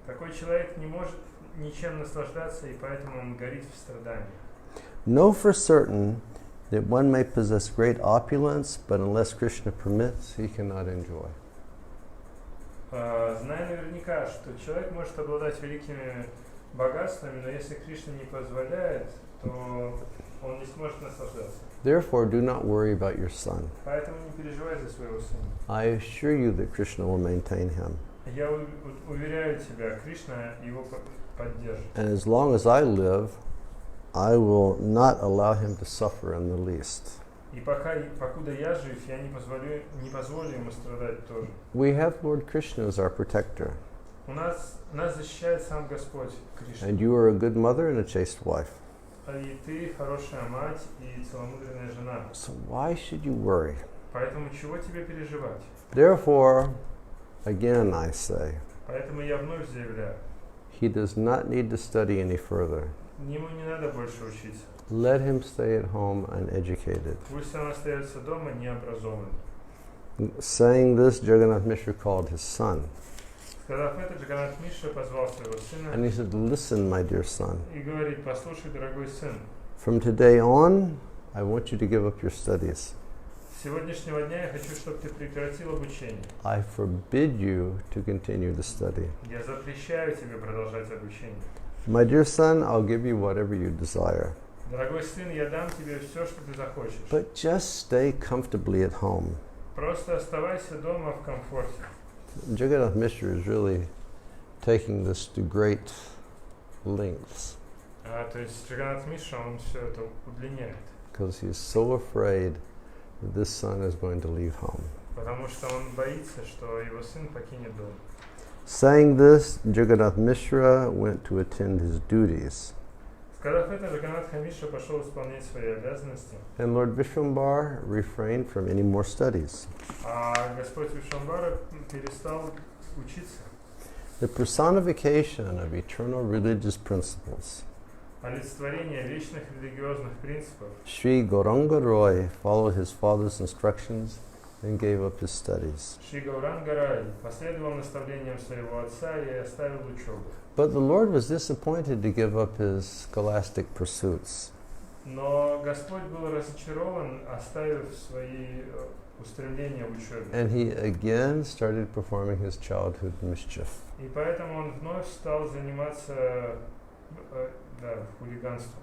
такой человек не может ничем наслаждаться, и поэтому он горит в страдании. Know for certain that one may possess great opulence, but unless Krishna permits, he cannot enjoy. Знай наверняка, что человек может обладать великими богатствами, но если Кришна не позволяет, то он не сможет наслаждаться. Therefore, do not worry about your son. Поэтому не переживай за своего сына. I assure you that Krishna will maintain him. Я уверяю тебя, Кришна его поддержит. And as long as I live, I will not allow him to suffer in the least. И покуда я жив, я не позволю ему страдать тоже. We have Lord Krishna as our protector. Нас защищает сам Господь Кришна. And you are a good mother and a chaste wife. И ты хорошая мать и целомудренная жена. So why should you worry? Поэтому чего тебе переживать? Therefore, again I say, Поэтому я вновь заявляю, he does not need to study any further. ему не надо больше учиться. Let him stay at home uneducated. Пусть он остается дома необразованным. Saying this, Jagannath Mishra called his son. Сказав это, Джаганнат Мишра позвал своего сына And he said, listen, my dear son. и говорит: послушай, дорогой сын, From today on, I want you to give up your studies. с сегодняшнего дня я хочу, чтобы ты прекратил обучение. I forbid you to continue to study. Я запрещаю тебе продолжать обучение. My dear son, I'll give you whatever you desire. Дорогой сын, я дам тебе все, что ты захочешь. But just stay comfortably at home. Просто оставайся дома в комфорте. Jagannath Mishra is really taking this to great lengths То есть Джаганнат Мишра, он все это удлиняет. because he's so afraid that this son is going to leave home. Потому что он боится, что его сын покинет дом. Saying this, Jagannath Mishra went to attend his duties. Сказав это, Джаганнат Мишра пошел исполнять свои обязанности. And Lord Vishwambar refrained from any more studies. А Господь Вишвамбара перестал учиться. The personification of eternal religious principles, Олицетворение вечных религиозных принципов. Sri Gauranga Roy followed his father's instructions and gave up his studies. Шри Гауранга Рай последовал наставлениям своего отца и оставил учебу. But the Lord was disappointed to give up his scholastic pursuits. Но Господь был разочарован, оставив свои устремления в учебе. And he again started performing his childhood mischief. И поэтому он вновь стал заниматься хулиганством.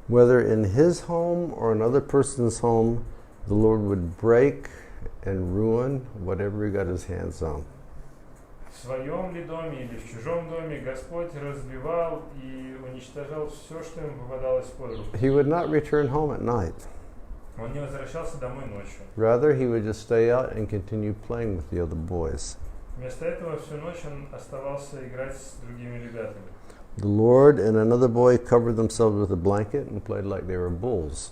Whether in his home or another person's home, the Lord would break and ruin whatever he got his hands on. В своем ли доме или в чужом доме Господь разбивал и уничтожал все, что ему попадалось под руку. He would not return home at night. Он не возвращался домой ночью. Rather, he would just stay out and continue playing with the other boys. Вместо этого всю ночь он оставался играть с другими ребятами. The Lord and another boy covered themselves with a blanket and played like they were bulls.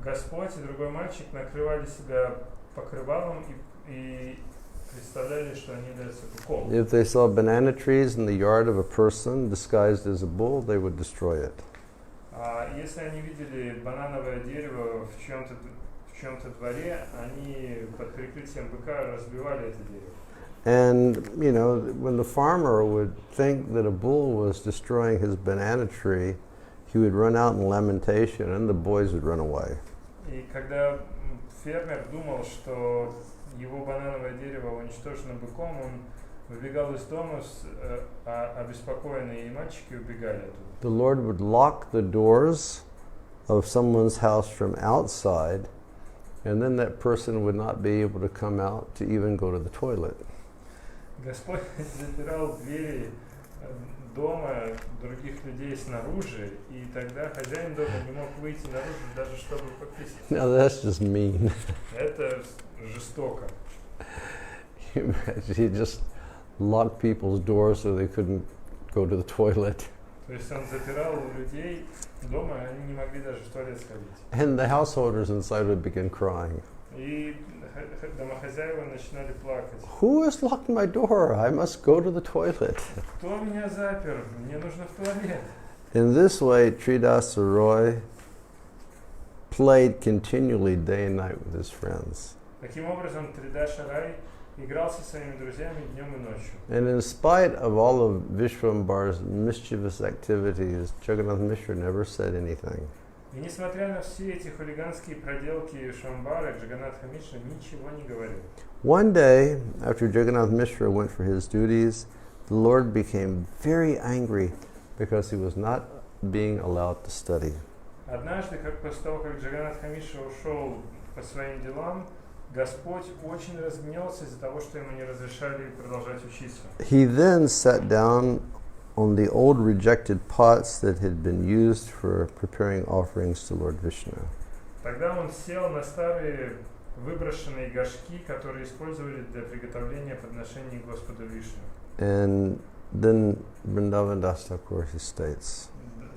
Господь и другой мальчик накрывали себя покрывалом и представляли, что они являются быком. If they saw banana trees in the yard of a person disguised as a bull, they would destroy it. А если они видели банановое дерево в чьем-то дворе, они под прикрытием быка разбивали это дерево. And, you know, when the farmer would think that a bull was destroying his banana tree, he would run out in lamentation and the boys would run away. И когда фермер думал, что его банановое дерево уничтожено быком, он выбегал из дома, обеспокоенные, и мальчики убегали оттуда. The Lord would lock the doors of someone's house from outside, and then that person would not be able to come out to even go to the toilet. Господь запирал двери дома других людей снаружи, и тогда хозяин дома не мог выйти наружу, даже чтобы пописать. Now that's just mean. Это жестоко. He just locked people's doors so they couldn't go to the toilet. То есть он запирал людей дома, они не могли даже в туалет сходить. And the householders inside would begin crying. И домохозяева начинали плакать. Who has locked my door? I must go to the toilet. Кто меня запер? Мне нужно в туалет. In this way, Tridasa Roy played continually day and night with his friends. Таким образом, Тридаша Рай играл со своими друзьями днем и ночью. And in spite of all of Vishwambar's mischievous activities, Jagannath Mishra never said anything. И несмотря на все эти хулиганские проделки Шамбары, Джаганнатха Мишра ничего не говорил. One day, after Jagannath Mishra went for his duties, the Lord became very angry because he was not being allowed to study. Однажды, после того, как Джаганнатха Мишра ушел по своим делам, Господь очень разгневался из-за того, что ему не разрешали продолжать учиться. He then sat down on the old rejected pots that had been used for preparing offerings to Lord Vishnu. Тогда он сел на старые выброшенные горшки, которые использовали для приготовления подношений Господу Вишну. And then Vrindavan Das Thakur states,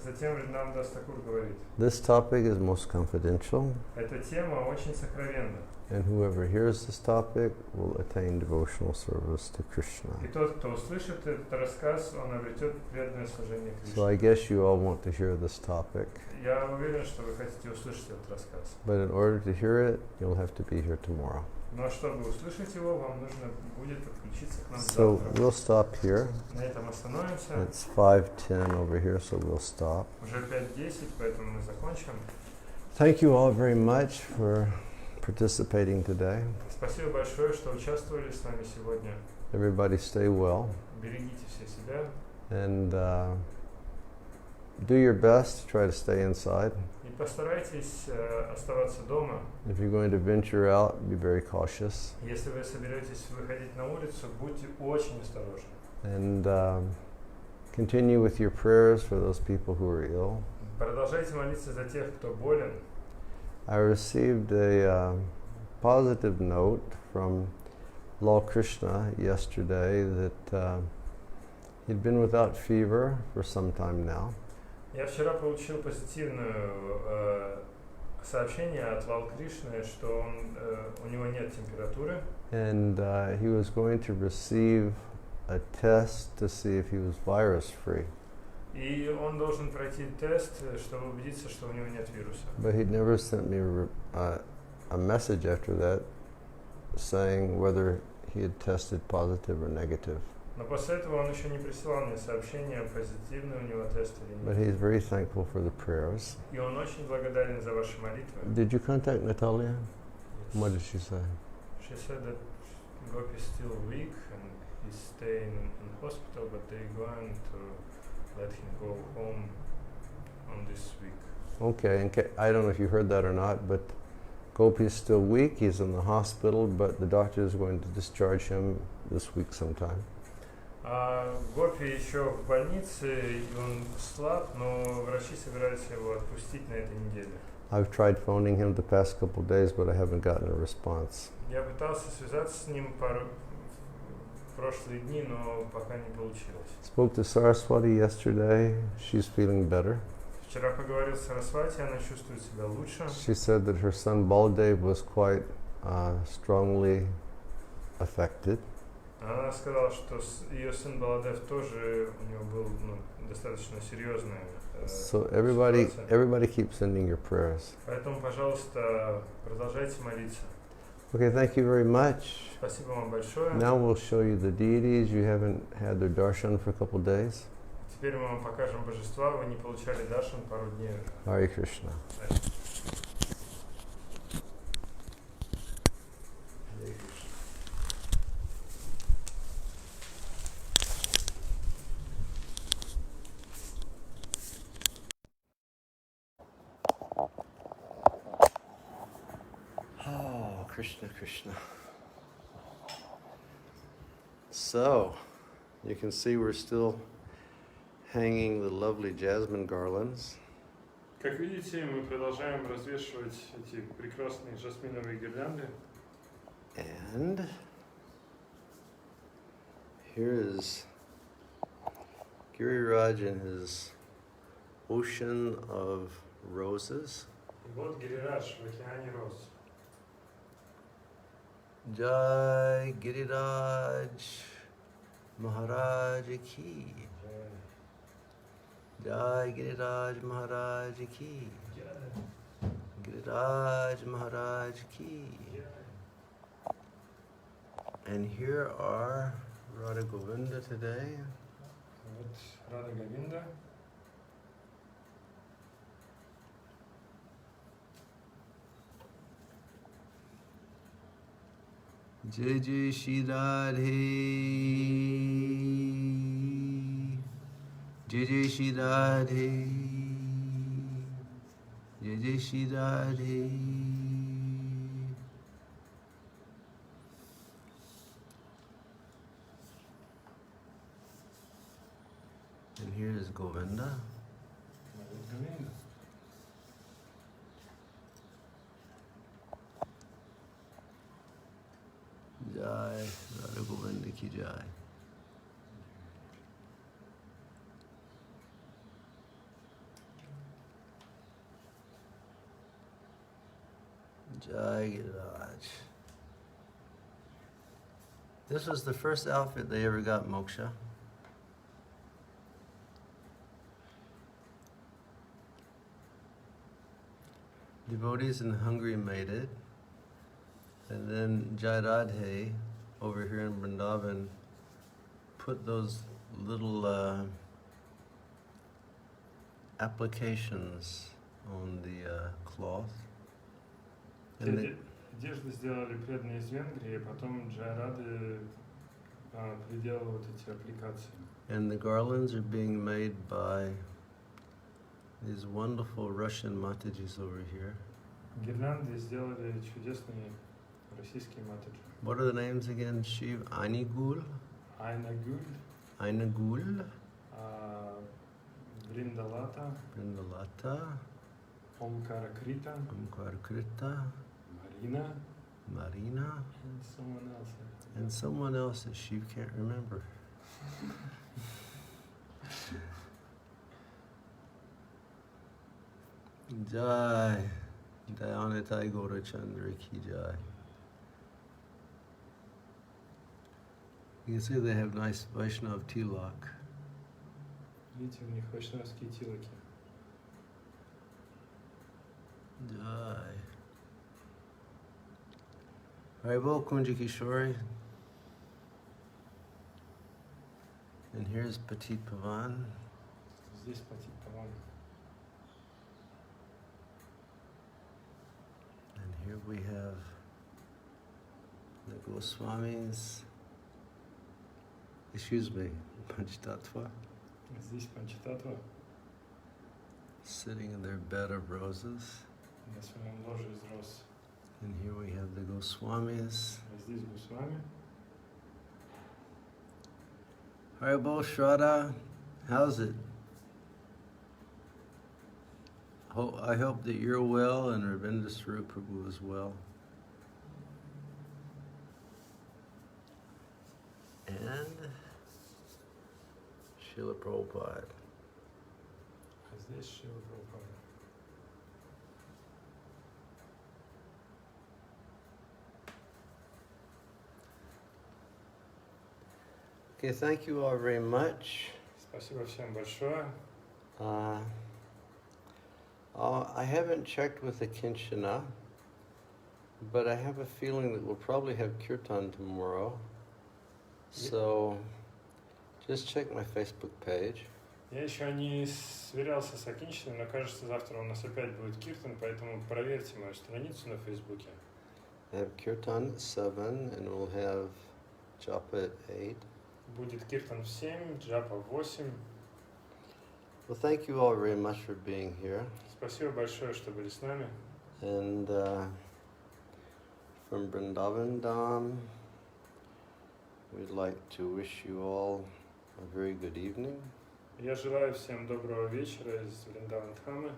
Затем Вриндаван Дас Такур говорит, this topic is most confidential, эта тема очень сокровенна. and whoever hears this topic will attain devotional service to Krishna. И тот, кто услышит этот рассказ, он обретет преданное служение Кришне. So I guess you all want to hear this topic, Я уверен, что вы хотите услышать этот рассказ. but in order to hear it, you'll have to be here tomorrow. Но чтобы услышать его, вам нужно будет подключиться к нам So завтра. we'll stop here. На этом остановимся. It's 5:10 over here, so we'll stop. Уже 5:10, поэтому мы закончим. Thank you all very much for participating today. Спасибо большое, что участвовали с нами сегодня. Everybody stay well, Берегите все себя and do your best to try to stay inside. и постарайтесь оставаться дома. If you're going to venture out, be very cautious. Если вы соберетесь выходить на улицу, будьте очень осторожны. And continue with your prayers for those people who are ill. Продолжайте молиться за тех, кто болен. I received a positive note from Lord Krishna yesterday that he'd been without fever for some time now. Я вчера получил позитивное сообщение от Лал Кришны, что у него нет температуры. And he was going to receive a test to see if he was virus free. И он должен пройти тест, чтобы убедиться, что у него нет вируса. But he'd never sent me a message after that saying whether he had tested positive or negative. Но после этого он еще не присылал мне сообщения, позитивные у него тесты или But нет. he's very thankful for the prayers. И он очень благодарен за ваши молитвы. Did you contact Natalia? Yes. What did she say? She said that Gopi is still weak and he's staying in hospital, but they're going to let him go home on this week. Okay, I don't know if you heard that or not, but Gopi is still weak. He's in the hospital, but the doctor is going to discharge him this week sometime. Гопи еще в больнице, и он слаб, но врачи собираются его отпустить на этой неделе. I've tried phoning him the past couple of days, but I haven't gotten a response. Я пытался связаться с ним в прошлые дни, но пока не получилось. Spoke to Saraswati yesterday. She's feeling better. Вчера поговорил с Сарасвати, она чувствует себя лучше. She said that her son Baldev was quite strongly affected. Она сказала, что ее сын Баладев тоже у него был достаточно серьезная So ситуация. everybody keep sending your prayers. Поэтому, пожалуйста, продолжайте молиться. Okay, thank you very much. Спасибо вам большое. Now we'll show you the deities. You haven't had their darshan for a couple of days. Теперь мы вам покажем божества. Вы не получали даршан пару дней. Hare Krishna. Hare Krishna. Oh, Krishna, Krishna. So, you can see we're still hanging the lovely jasmine garlands. Как видите, мы продолжаем развешивать эти прекрасные жасминовые гирлянды. And here is Giriraj in his ocean of roses. И вот Гирирадж в океане роз. Jai Giriraj Maharaj ki. Jai Giriraj Maharaj ki. Giriraj Maharaj ki. And here are Radha Govinda today. Вот Рада Говинда. Jai Jai Shri Radhe. Jai Jai Shri Radhe. Jai Jai Shri Radhe. And here is Govinda. Вот Говинда. Jai Radha Govinda ki jai. Jai Giriraj. This was the first outfit they ever got moksha. Devotees in Hungary made it. And then Jai Radhe, over here in Vrindavan, put those little applications on the cloth. And they, Одежду сделали преданные из Венгрии, потом Джайрады приделал вот эти аппликации. and the garlands are being made by these wonderful Russian Matajis over here. Гирлянды сделали чудесные российские матаджи. What are the names again? Shiv Ainigul? Айнагуль, Ainagul? Вриндалата, Brindalata? Омкаракрита, Omkarkrita? Марина, Marina? and someone else. And someone else that Shiv can't remember. Jai. Dayanitai Gaurachandra ki jai. You can see they have nice Vaishnav tilak. Видите, у них вайшнавские тилоки. Jai. Haribol Kunja Kishori. And here's Petit Pavan. Здесь Патит Паван. And here we have the Goswamis. Excuse me, Panchtattva. Здесь Панчататва Sitting in their bed of roses. на своем ложе из роз. And here we have the Goswamis. А здесь Госвами. Haribol Shraddha, how's it? I hope that you're well and Ravinda Sarup Prabhu is well. And Srila Prabhupada. А здесь Шрила Прабхупада. Okay, thank you all very much. Спасибо всем большое. I haven't checked with the Kinshana, but I have a feeling that we'll probably have kirtan tomorrow. So just check my Facebook page. Я еще не сверялся с Акинчиной, но кажется, завтра у нас опять будет киртан, поэтому проверьте мою страницу на Фейсбуке. I have kirtan at 7 and we'll have japa at 8. Будет киртан в 7, джапа в 8. Well, thank you all very much for being here. Спасибо большое, что были с нами. And from Vrindavan Dham, we'd like to wish you all a very good evening. Я желаю всем доброго вечера из Вриндаван-дхамы.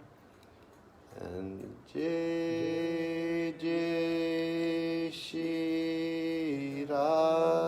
And Jai Jai Shri Ram.